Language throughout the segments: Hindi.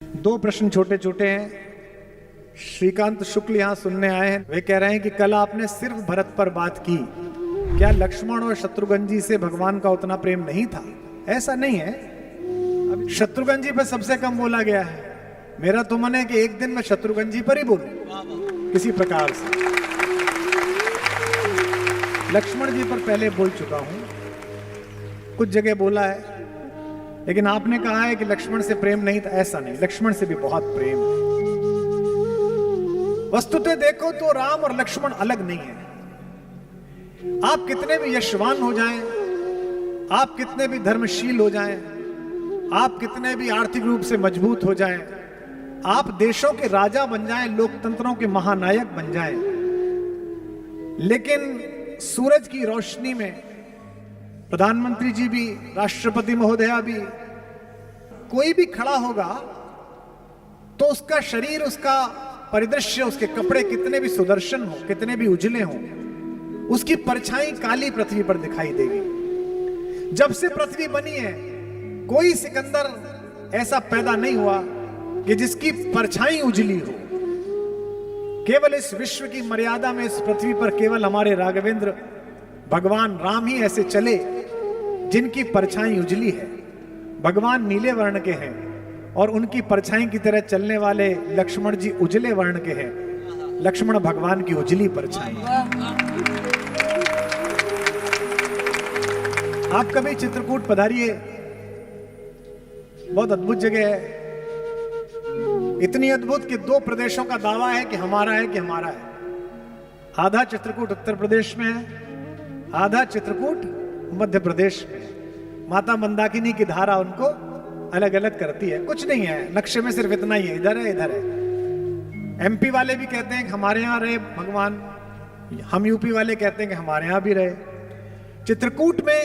दो प्रश्न छोटे छोटे हैं। श्रीकांत शुक्ल यहां सुनने आए हैं। वे कह रहे हैं कि कल आपने सिर्फ भरत पर बात की, क्या लक्ष्मण और शत्रुघ्न जी से भगवान का उतना प्रेम नहीं था? ऐसा नहीं है। अब शत्रुघ्न जी पर सबसे कम बोला गया है। मेरा तो मन है कि एक दिन मैं शत्रुघ्न जी पर ही बोलूं किसी प्रकार से। लक्ष्मण जी पर पहले बोल चुका हूं, कुछ जगह बोला है, लेकिन आपने कहा है कि लक्ष्मण से प्रेम नहीं था। ऐसा नहीं, लक्ष्मण से भी बहुत प्रेम है। वस्तुतः देखो तो राम और लक्ष्मण अलग नहीं है। आप कितने भी यशवान हो जाएं, आप कितने भी धर्मशील हो जाएं, आप कितने भी आर्थिक रूप से मजबूत हो जाएं, आप देशों के राजा बन जाएं, लोकतंत्रों के महानायक बन जाएं, लेकिन सूरज की रोशनी में प्रधानमंत्री जी भी, राष्ट्रपति महोदया भी, कोई भी खड़ा होगा तो उसका शरीर, उसका परिदृश्य, उसके कपड़े कितने भी सुदर्शन हो, कितने भी उजले हो, उसकी परछाई काली पृथ्वी पर दिखाई देगी। जब से पृथ्वी बनी है, कोई सिकंदर ऐसा पैदा नहीं हुआ कि जिसकी परछाई उजली हो। केवल इस विश्व की मर्यादा में, इस पृथ्वी पर केवल हमारे राघवेंद्र भगवान राम ही ऐसे चले जिनकी परछाई उजली है। भगवान नीले वर्ण के हैं और उनकी परछाई की तरह चलने वाले लक्ष्मण जी उजले वर्ण के हैं। लक्ष्मण भगवान की उजली परछाई। आप कभी चित्रकूट पधारिए, बहुत अद्भुत जगह है। इतनी अद्भुत कि दो प्रदेशों का दावा है कि हमारा है, कि हमारा है। आधा चित्रकूट उत्तर प्रदेश में है, आधा चित्रकूट मध्य प्रदेश में। माता मंदाकिनी की धारा उनको अलग अलग करती है। कुछ नहीं है, नक्शे में सिर्फ इतना ही है, इधर है इधर है। एमपी वाले भी कहते हैं कि हमारे यहां रहे भगवान, हम यूपी वाले कहते हैं कि हमारे यहां भी रहे। चित्रकूट में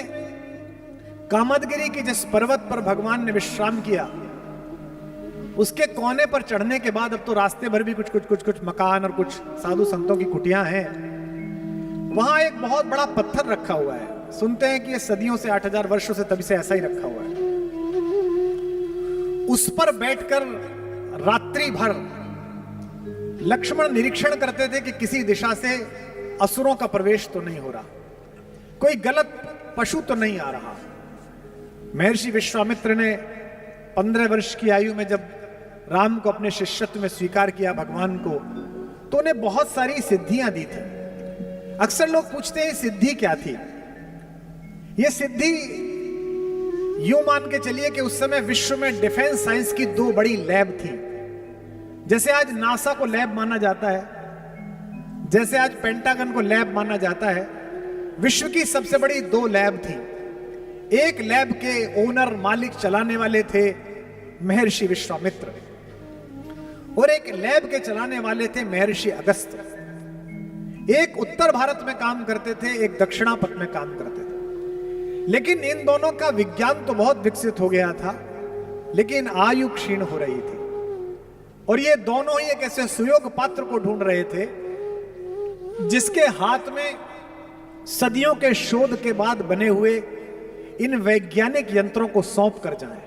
कामदगिरी की जिस पर्वत पर भगवान ने विश्राम किया, उसके कोने पर चढ़ने के बाद अब तो रास्ते भर भी कुछ मकान और कुछ साधु संतों की कुटियां हैं। वहां एक बहुत बड़ा पत्थर रखा हुआ है। सुनते हैं कि ये सदियों से, 8000 वर्षों से, तभी से ऐसा ही रखा हुआ है। उस पर बैठकर रात्रि भर लक्ष्मण निरीक्षण करते थे कि किसी दिशा से असुरों का प्रवेश तो नहीं हो रहा, कोई गलत पशु तो नहीं आ रहा। महर्षि विश्वामित्र ने 15 वर्ष की आयु में जब राम को अपने शिष्यत्व में स्वीकार किया भगवान को, तो उन्हें बहुत सारी सिद्धियां दी थी। अक्सर लोग पूछते हैं सिद्धि क्या थी। यह सिद्धि यूं मान के चलिए कि उस समय विश्व में डिफेंस साइंस की दो बड़ी लैब थी। जैसे आज नासा को लैब माना जाता है, जैसे आज पेंटागन को लैब माना जाता है, विश्व की सबसे बड़ी दो लैब थी। एक लैब के ओनर, मालिक, चलाने वाले थे महर्षि विश्वामित्र, और एक लैब के चलाने वाले थे महर्षि अगस्त्य। एक उत्तर भारत में काम करते थे, एक दक्षिणापथ में काम करते थे। लेकिन इन दोनों का विज्ञान तो बहुत विकसित हो गया था, लेकिन आयु क्षीण हो रही थी। और ये दोनों ही एक ऐसे सुयोग पात्र को ढूंढ रहे थे जिसके हाथ में सदियों के शोध के बाद बने हुए इन वैज्ञानिक यंत्रों को सौंप कर जाएं।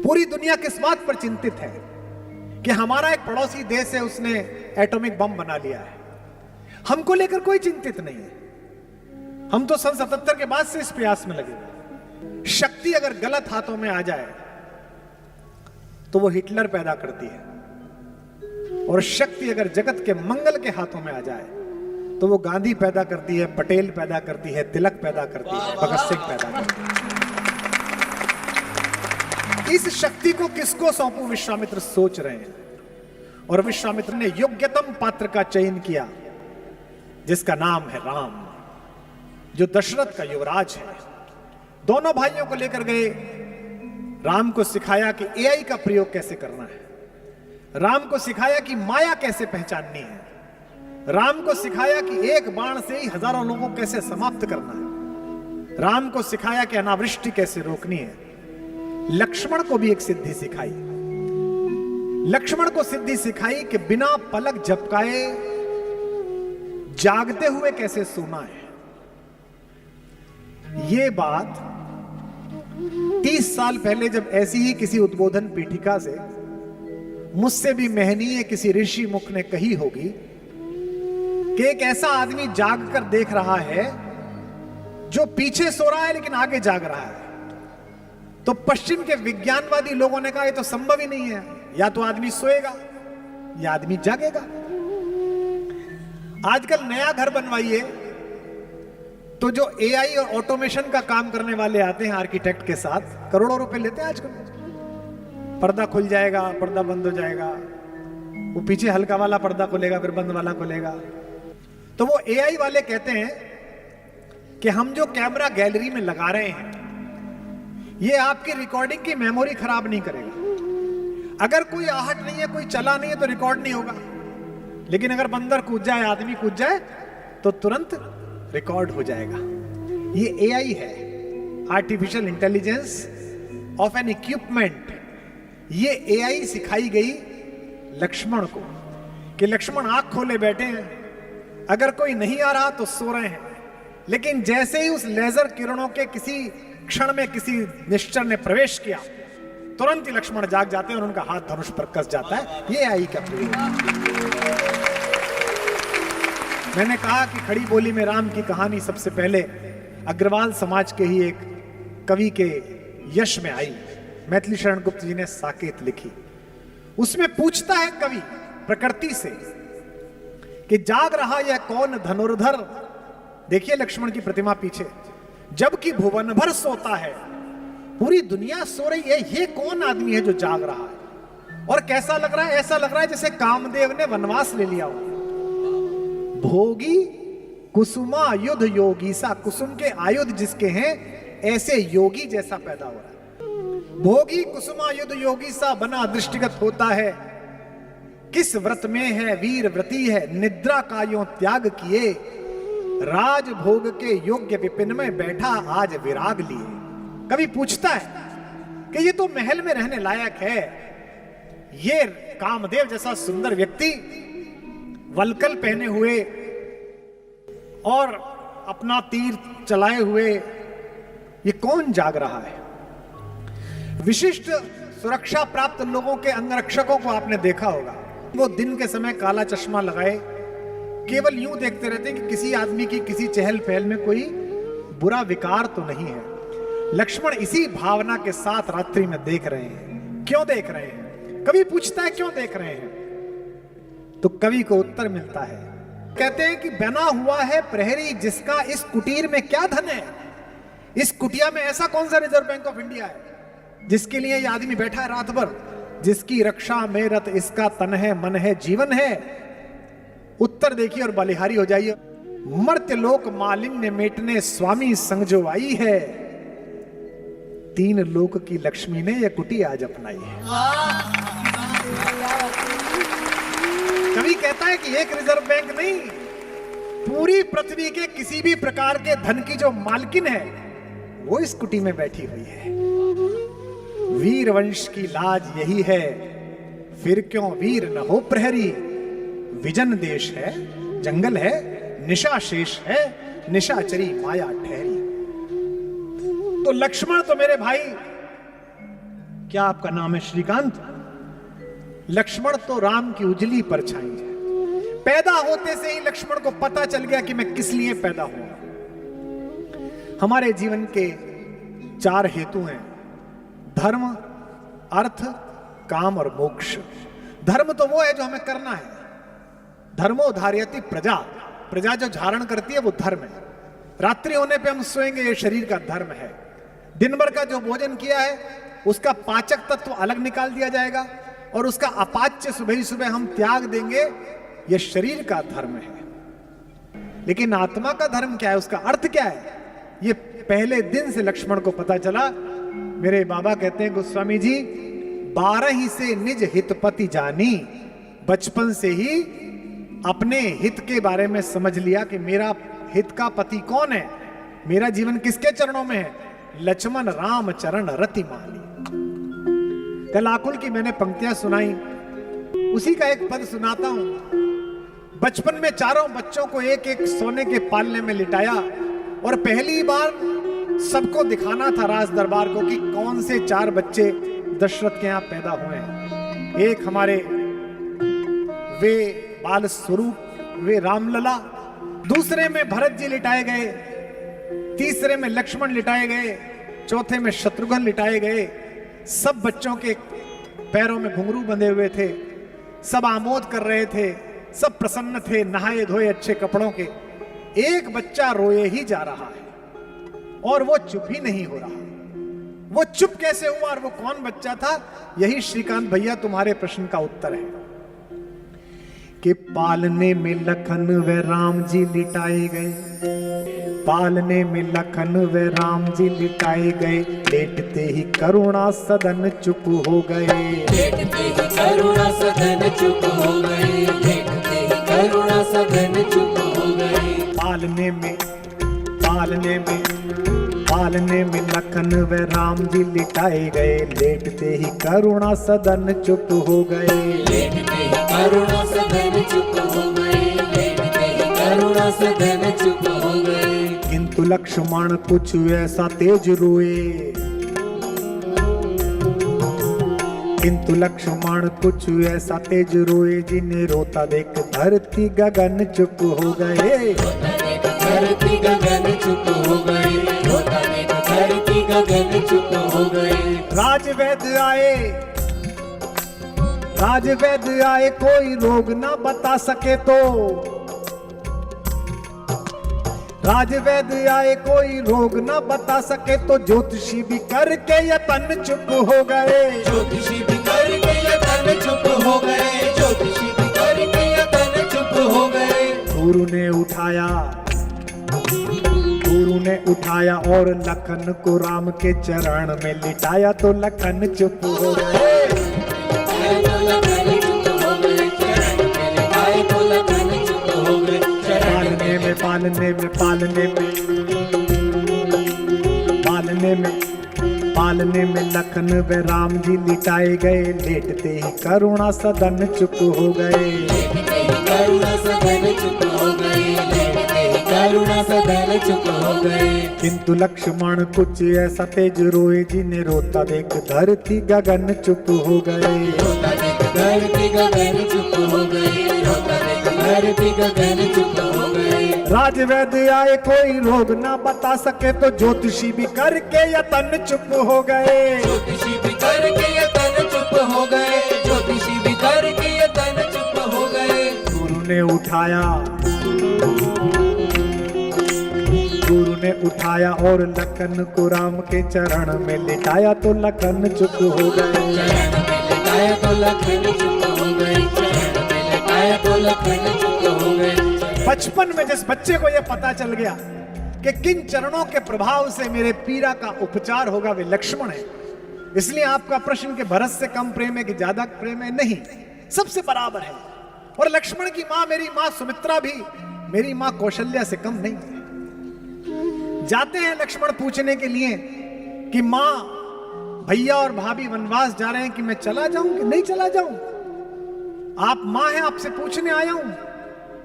पूरी दुनिया किस बात पर चिंतित है कि हमारा एक पड़ोसी देश है, उसने एटॉमिक बम बना लिया है। हमको लेकर कोई चिंतित नहीं है। हम तो सन 77 के बाद से इस प्रयास में लगे। शक्ति अगर गलत हाथों में आ जाए तो वो हिटलर पैदा करती है, और शक्ति अगर जगत के मंगल के हाथों में आ जाए तो वो गांधी पैदा करती है, पटेल पैदा करती है, तिलक पैदा करती है, भगत सिंह पैदा करती है। इस शक्ति को किसको सौंपूं, विश्वामित्र सोच रहे हैं। और विश्वामित्र ने योग्यतम पात्र का चयन किया, जिसका नाम है राम, जो दशरथ का युवराज है। दोनों भाइयों को लेकर गए, राम को सिखाया कि एआई का प्रयोग कैसे करना है, राम को सिखाया कि माया कैसे पहचाननी है, राम को सिखाया कि एक बाण से ही हजारों लोगों को कैसे समाप्त करना है, राम को सिखाया कि अनावृष्टि कैसे रोकनी है। लक्ष्मण को भी एक सिद्धि सिखाई। लक्ष्मण को सिद्धि सिखाई कि बिना पलक झपकाए जागते हुए कैसे सोना है। ये बात 30 साल पहले जब ऐसी ही किसी उद्बोधन पीठिका से मुझसे भी महनीय किसी ऋषि मुख ने कही होगी कि एक ऐसा आदमी जाग कर देख रहा है जो पीछे सो रहा है लेकिन आगे जाग रहा है, तो पश्चिम के विज्ञानवादी लोगों ने कहा यह तो संभव ही नहीं है, या तो आदमी सोएगा या आदमी जागेगा। आजकल नया घर बनवाइए तो जो एआई और ऑटोमेशन का काम करने वाले आते हैं आर्किटेक्ट के साथ, करोड़ों रुपए लेते हैं आजकल। पर्दा खुल जाएगा, पर्दा बंद हो जाएगा, वो पीछे हल्का वाला पर्दा खुलेगा फिर बंद वाला खुलेगा। तो वो एआई वाले कहते हैं कि हम जो कैमरा गैलरी में लगा रहे हैं ये आपकी रिकॉर्डिंग की मेमोरी खराब नहीं करेगा। अगर कोई आहट नहीं है, कोई चला नहीं है तो रिकॉर्ड नहीं होगा, लेकिन अगर बंदर कूद जाए, आदमी कूद जाए तो तुरंत रिकॉर्ड हो जाएगा। ये एआई है, artificial intelligence of N equipment. ये एआई सिखाई गई लक्ष्मण को कि लक्ष्मण आंख खोले बैठे हैं, अगर कोई नहीं आ रहा तो सो रहे हैं, लेकिन जैसे ही उस लेजर किरणों के किसी क्षण में किसी निश्चर ने प्रवेश किया, तुरंत ही लक्ष्मण जाग जाते हैं और उनका हाथ धनुष पर कस जाता है। ये एआई का प्रयोग। मैंने कहा कि खड़ी बोली में राम की कहानी सबसे पहले अग्रवाल समाज के ही एक कवि के यश में आई। मैथिली शरण गुप्त जी ने साकेत लिखी। उसमें पूछता है कवि प्रकृति से कि जाग रहा यह कौन धनुर्धर। देखिए लक्ष्मण की प्रतिमा पीछे, जबकि भुवन भर सोता है, पूरी दुनिया सो रही है, ये कौन आदमी है जो जाग रहा है। और कैसा लग रहा है? ऐसा लग रहा है जैसे कामदेव ने वनवास ले लिया हो। भोगी कुसुमा युद्ध योगी सा, कुसुम के आयुध जिसके हैं ऐसे योगी जैसा पैदा हो रहा है। भोगी कुसुमा युद्ध योगी सा बना दृष्टिगत होता है, किस व्रत में है वीर व्रती है, निद्रा का यों त्याग किए, राज भोग के योग्य विपिन में बैठा आज विराग लिए। कभी पूछता है कि ये तो महल में रहने लायक है, ये कामदेव जैसा सुंदर व्यक्ति वलकल पहने हुए और अपना तीर चलाए हुए, ये कौन जाग रहा है। विशिष्ट सुरक्षा प्राप्त लोगों के अंगरक्षकों को आपने देखा होगा, वो दिन के समय काला चश्मा लगाए केवल यूं देखते रहते हैं कि किसी आदमी की किसी चहल पहल में कोई बुरा विकार तो नहीं है। लक्ष्मण इसी भावना के साथ रात्रि में देख रहे हैं। क्यों देख रहे हैं? कवि पूछता है क्यों देख रहे हैं, तो कवि को उत्तर मिलता है। कहते हैं कि बना हुआ है प्रहरी जिसका इस कुटीर में क्या धन है। इस कुटिया में ऐसा कौन सा रिजर्व बैंक ऑफ इंडिया है जिसके लिए ये आदमी बैठा है रात भर, जिसकी रक्षा में रत इसका तन है, मन है, जीवन है। उत्तर देखिए और बलिहारी हो जाइए। मर्त्य लोक मालिन्य मेटने स्वामी संग जो आई है, तीन लोक की लक्ष्मी ने यह कुटी आज अपनाई है। कवि कहता है कि एक रिजर्व बैंक नहीं, पूरी पृथ्वी के किसी भी प्रकार के धन की जो मालकिन है वो इस कुटी में बैठी हुई है। वीर वंश की लाज यही है, फिर क्यों वीर न हो प्रहरी। विजन देश है, जंगल है, निशा शेष है, निशाचरी माया ठहरी। तो लक्ष्मण तो मेरे भाई, क्या आपका नाम है? श्रीकांत। लक्ष्मण तो राम की उजली परछाई है। पैदा होते से ही लक्ष्मण को पता चल गया कि मैं किस लिए पैदा हुआ। हमारे जीवन के 4 हेतु हैं, धर्म, अर्थ, काम और मोक्ष। धर्म तो वो है जो हमें करना है। धर्मो धार्यति प्रजा, प्रजा जो धारण करती है वो धर्म है। रात्रि होने पे हम सोएंगे, ये शरीर का धर्म है। दिन भर का जो भोजन किया है उसका पाचक तत्व अलग निकाल दिया जाएगा और उसका अपाच्य सुबह ही सुबह हम त्याग देंगे, यह शरीर का धर्म है। लेकिन आत्मा का धर्म क्या है, उसका अर्थ क्या है, ये पहले दिन से लक्ष्मण को पता चला। मेरे बाबा कहते हैं गोस्वामी जी, 12 ही से निज हितपति जानी, बचपन से ही अपने हित के बारे में समझ लिया कि मेरा हित का पति कौन है, मेरा जीवन किसके चरणों में है। लक्ष्मण राम चरण रति माली। कल आकुल की मैंने पंक्तियां सुनाई, उसी का एक पद सुनाता हूं। बचपन में चारों बच्चों को एक एक सोने के पालने में लिटाया और पहली बार सबको दिखाना था राज दरबार को कि कौन से 4 बच्चे दशरथ के यहां पैदा हुए हैं। एक हमारे वे बाल स्वरूप, वे रामलला, दूसरे में भरत जी लिटाए गए, तीसरे में लक्ष्मण लिटाए गए, चौथे में शत्रुघ्न लिटाए गए। सब बच्चों के पैरों में घुंघरू बंधे हुए थे, सब आमोद कर रहे थे, सब प्रसन्न थे, नहाए धोए अच्छे कपड़ों के। एक बच्चा रोए ही जा रहा है और वो चुप ही नहीं हो रहा। वो चुप कैसे हुआ और वो कौन बच्चा था? यही श्रीकांत भैया तुम्हारे प्रश्न का उत्तर है कि पालने में लखन व राम जी लिटाए गए, पालने में लखन व राम जी लिटाए गए, लेटते ही करुणा सदन चुप हो गए, लेटते ही करुणा सदन चुप हो गए, लेटते ही करुणा सदन चुप हो गए। पालने में लखन व राम जी लिटाए गए, लेटते ही करुणा सदन चुप हो गए, लेटते ही करुणा सदन चुप हो गए, लेटते ही करुणा सदन चुप हो गए। किंतु लक्ष्मण कुछ ऐसा तेज रोए, किंतु लक्ष्मण कुछ ऐसा तेज रोए, जिन्हें रोता देख धरती गगन चुप हो गए, धरती गगन चुप हो गए, रोता देख धरती गगन चुप हो गए। राजवैद्य आए कोई रोग ना बता सके तो, राजवैद्य आए कोई रोग ना बता सके तो, ज्योतिषी भी करके यतन चुप हो गए, ज्योतिषी भी करके यतन चुप हो गए, ज्योतिषी भी करके यतन चुप हो गए। गुरु ने उठाया और लखन को राम के चरण में लिटाया तो लखन चुप हो गए, पालने में लखन व राम जी लिटाए गए, लेटते ही करुणा सदन चुप हो गए, करुणा सदन चुप हो गए, करुणा सदन चुप हो गए। किंतु लक्ष्मण कुछ ऐसा तेज रोए, जिन्हें रोता देख धरती गगन चुप हो गए, रोता देख धरती गगन चुप हो गए, रोता देख धरती गगन चुप हो गए। राजवैद्य आए कोई रोग ना बता सके तो, ज्योतिषी भी करके यतन चुप हो गए, ज्योतिषी भी करके यतन चुप हो गए, ज्योतिषी भी करके यतन चुप हो गए। गुरु ने उठाया और लखन को राम के चरण में लिटाया तो लखन चुप हो गए, चरण में लिटाया तो लखन चुप हो गए, चरण में लिटाया तो लखन चुप हो गए। बचपन में जिस बच्चे को यह पता चल गया कि किन चरणों के प्रभाव से मेरे पीड़ा का उपचार होगा, वे लक्ष्मण है। इसलिए आपका प्रश्न कि भरत से कम प्रेम है कि ज्यादा प्रेम है, नहीं, सबसे बराबर है। और लक्ष्मण की मां मेरी मां सुमित्रा भी मेरी मां कौशल्या से कम नहीं है। जाते हैं लक्ष्मण पूछने के लिए कि मां, भैया और भाभी वनवास जा रहे हैं कि मैं चला जाऊं कि नहीं चला जाऊं? आप मां हैं, आपसे पूछने आया हूं।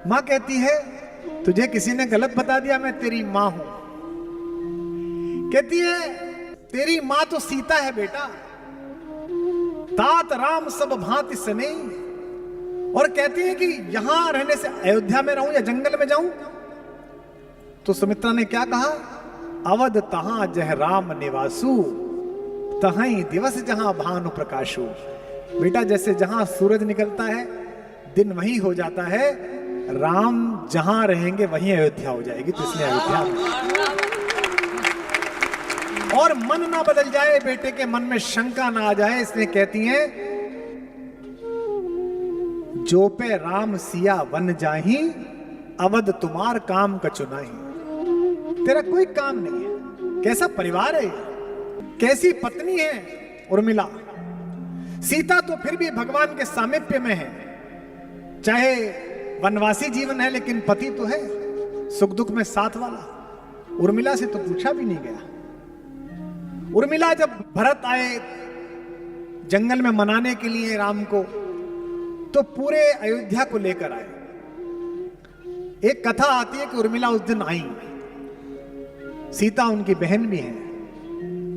मां कहती है तुझे किसी ने गलत बता दिया, मैं तेरी मां हूं। कहती है तेरी मां तो सीता है बेटा, तात राम सब भांति सने। और कहती है कि यहां रहने से अयोध्या में रहूं या जंगल में जाऊं? तो सुमित्रा ने क्या कहा? अवध तहां जह राम निवासु, तहां दिवस जहां भानु प्रकाशु। बेटा जैसे जहां सूरज निकलता है दिन वहीं हो जाता है, राम जहां रहेंगे वहीं अयोध्या हो जाएगी। तो इसलिए अयोध्या में और मन ना बदल जाए, बेटे के मन में शंका ना आ जाए, इसलिए कहती हैं जो पे राम सिया वन जाही, अवध तुम्हार काम कछु नहीं। तेरा कोई काम नहीं है। कैसा परिवार है, कैसी पत्नी है उर्मिला। सीता तो फिर भी भगवान के सामीप्य में है, चाहे वनवासी जीवन है लेकिन पति तो है, सुख दुख में साथ वाला। उर्मिला से तो पूछा भी नहीं गया। उर्मिला जब भरत आए जंगल में मनाने के लिए राम को, तो पूरे अयोध्या को लेकर आए। एक कथा आती है कि उर्मिला उस दिन आई सीता उनकी बहन भी है,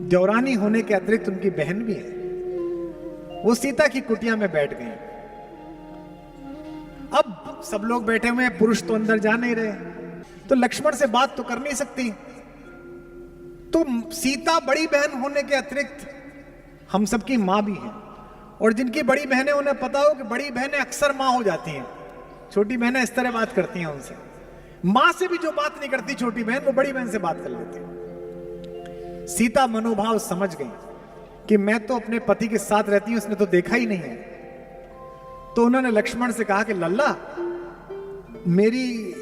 देवरानी होने के अतिरिक्त उनकी बहन भी है। वो सीता की कुटिया में बैठ गई। अब सब लोग बैठे हुए हैं, पुरुष तो अंदर जा नहीं रहे, तो लक्ष्मण से बात तो कर नहीं सकती। तो सीता बड़ी बहन होने के अतिरिक्त हम सबकी मां भी है, और जिनकी बड़ी बहनें उन्हें पता हो कि बड़ी बहनें अक्सर मां हो जाती हैं, छोटी बहनें इस तरह बात करती हैं उनसे। मां से भी जो बात नहीं करती छोटी बहन, वो बड़ी बहन से बात कर लेती है। सीता मनोभाव समझ गई कि मैं तो अपने पति के साथ रहती हूं, उसने तो देखा ही नहीं है। तो उन्होंने लक्ष्मण से कहा कि लल्ला, मेरी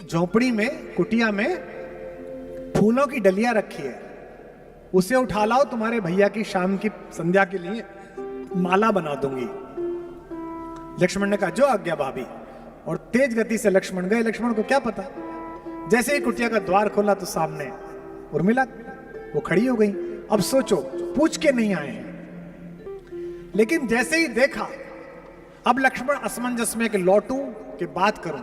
झोपड़ी में, कुटिया में फूलों की डलियां रखी है, उसे उठा लाओ, तुम्हारे भैया की शाम की संध्या के लिए माला बना दूंगी। लक्ष्मण ने कहा जो आज्ञा भाभी। और तेज गति से लक्ष्मण गए। लक्ष्मण को क्या पता, जैसे ही कुटिया का द्वार खोला तो सामने उर्मिला, वो खड़ी हो गई। अब सोचो, पूछ के नहीं आए हैं, लेकिन जैसे ही देखा, अब लक्ष्मण असमंजस में कि लौटूं कि बात करूं।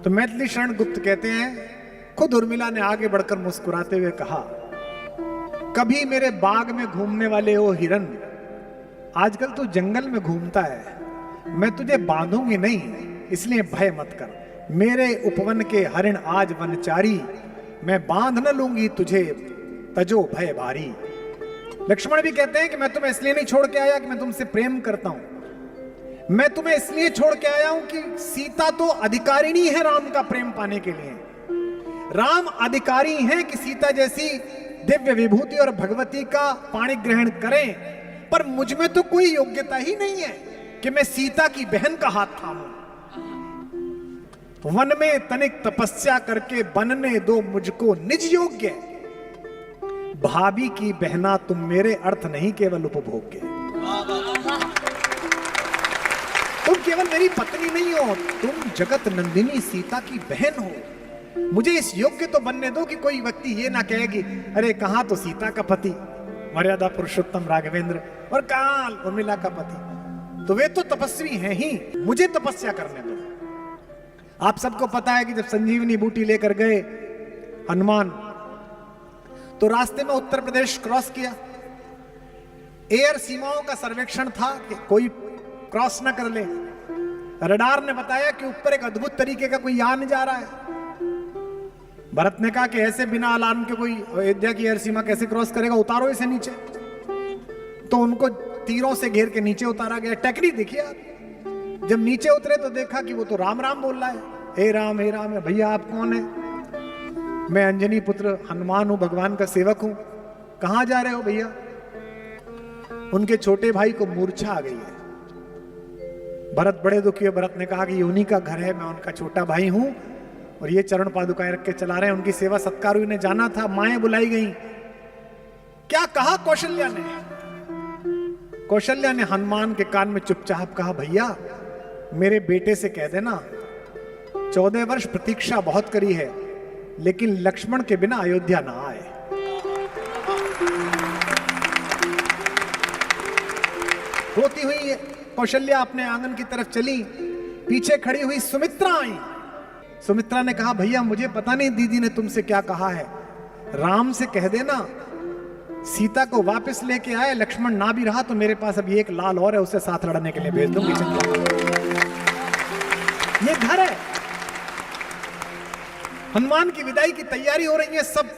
तो मैथिली शरण गुप्त कहते हैं, खुद उर्मिला ने आगे बढ़कर मुस्कुराते हुए कहा, कभी मेरे बाग में घूमने वाले हो हिरन, आजकल तू जंगल में घूमता है, मैं तुझे बांधूंगी नहीं, इसलिए भय मत कर। मेरे उपवन के हरिण आज वनचारी, मैं बांध न लूंगी तुझे, तजो भय भारी। लक्ष्मण भी कहते हैं कि मैं तुम्हें इसलिए नहीं छोड़ के आया कि मैं तुमसे प्रेम करता हूं, मैं तुम्हें इसलिए छोड़ के आया हूं कि सीता तो अधिकारिणी है राम का प्रेम पाने के लिए। राम अधिकारी हैं कि सीता जैसी दिव्य विभूति और भगवती का पाणी ग्रहण करें, पर मुझ में तो कोई योग्यता ही नहीं है कि मैं सीता की बहन का हाथ थामूं। वन में तनिक तपस्या करके बनने दो मुझको निज योग्य, भाभी की बहना तुम मेरे, अर्थ नहीं केवल उपभोग्य। तुम केवल मेरी पत्नी नहीं हो, तुम जगत नंदिनी सीता की बहन हो। मुझे इस योग्य तो बनने दो कि कोई व्यक्ति ये ना कहेगी, अरे कहां तो सीता का पति मर्यादा पुरुषोत्तम राघवेंद्र, और कहां उर्मिला का पति, तो वे तो तपस्वी हैं ही, मुझे तपस्या करने दो। आप सबको पता है कि जब संजीवनी बूटी लेकर गए हनुमान, तो रास्ते में उत्तर प्रदेश क्रॉस किया। एयर सीमाओं का सर्वेक्षण था कि कोई क्रॉस ना कर ले। रडार ने बताया कि ऊपर एक अद्भुत तरीके का कोई यान जा रहा है। भरत ने कहा कि ऐसे बिना अलार्म के कोई अयोध्या की एयर सीमा कैसे क्रॉस करेगा, उतारो इसे नीचे। तो उनको तीरों से घेर के नीचे उतारा गया। टेक्निक देखिए आप। जब नीचे उतरे तो देखा कि वो तो राम राम बोल रहा है, हे राम हे राम। भैया आप कौन है? मैं अंजनी पुत्र हनुमान हूं, भगवान का सेवक हूं। कहां जा रहे हो भैया? उनके छोटे भाई को मूर्छा आ गई है। भरत बड़े दुखी है। भरत ने कहा कि ये उन्हीं का घर है, मैं उनका छोटा भाई हूं और ये चरण पादुकाएं रख के चला रहे हैं। उनकी सेवा सत्कार ने जाना था, माएं बुलाई गई। क्या कहा कौशल्या ने? कौशल्या ने हनुमान के कान में चुपचाप कहा, भैया मेरे बेटे से कह देना 14 वर्ष प्रतीक्षा बहुत करी है, लेकिन लक्ष्मण के बिना अयोध्या ना आए। रोती हुई कौशल्या अपने आंगन की तरफ चली। पीछे खड़ी हुई सुमित्रा आई। सुमित्रा ने कहा, भैया मुझे पता नहीं दीदी ने तुमसे क्या कहा है, राम से कह देना सीता को वापस लेके आए। लक्ष्मण ना भी रहा तो मेरे पास अभी एक लाल और है, उसे साथ लड़ने के लिए भेज दूंगी। ये घर है। हनुमान की विदाई की तैयारी हो रही है, सब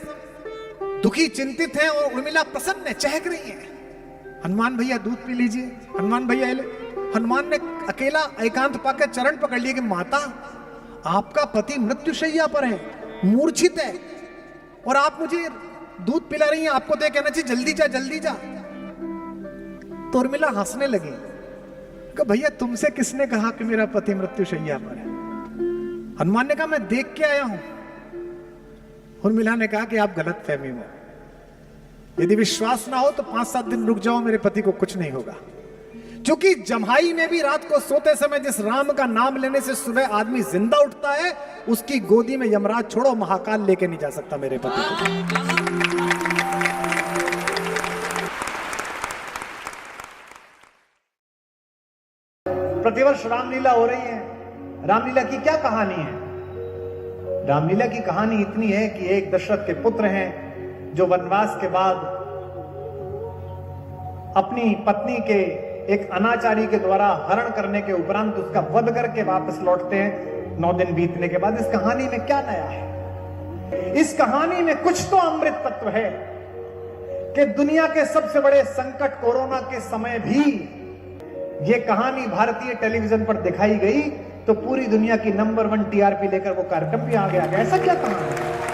दुखी चिंतित हैं और उर्मिला प्रसन्न है, चहक रही है। हनुमान भैया दूध पी लीजिए, हनुमान भैया ले। हनुमान ने अकेला एकांत पाकर चरण पकड़ लिए कि माता आपका पति मृत्युशैया पर है, मूर्छित है, और आप मुझे दूध पिला रही हैं, आपको तो कहना चाहिए जल्दी जा जल्दी जा। तो उर्मिला हंसने लगी कि भैया तुमसे किसने कहा कि मेरा पति मृत्युशैया पर है? हनुमान ने कहा मैं देख के आया हूं। उर्मिला ने कहा कि आप गलत फहमी में, यदि विश्वास ना हो तो 5-7 दिन रुक जाओ, मेरे पति को कुछ नहीं होगा। क्योंकि जम्हाई में भी रात को सोते समय जिस राम का नाम लेने से सुबह आदमी जिंदा उठता है, उसकी गोदी में यमराज छोड़ो महाकाल लेके नहीं जा सकता मेरे पति को। प्रतिवर्ष रामलीला हो रही है। रामलीला की क्या कहानी है? रामलीला की कहानी इतनी है कि एक दशरथ के पुत्र हैं जो वनवास के बाद अपनी पत्नी के एक अनाचारी के द्वारा हरण करने के उपरांत उसका वध करके वापस लौटते हैं 9 दिन बीतने के बाद। इस कहानी में क्या नया है? इस कहानी में कुछ तो अमृत तत्व है कि दुनिया के सबसे बड़े संकट कोरोना के समय भी यह कहानी भारतीय टेलीविजन पर दिखाई गई तो पूरी दुनिया की नंबर 1 टीआरपी लेकर वो कार्यक्रम भी आ गया। ऐसा क्या कहानी है?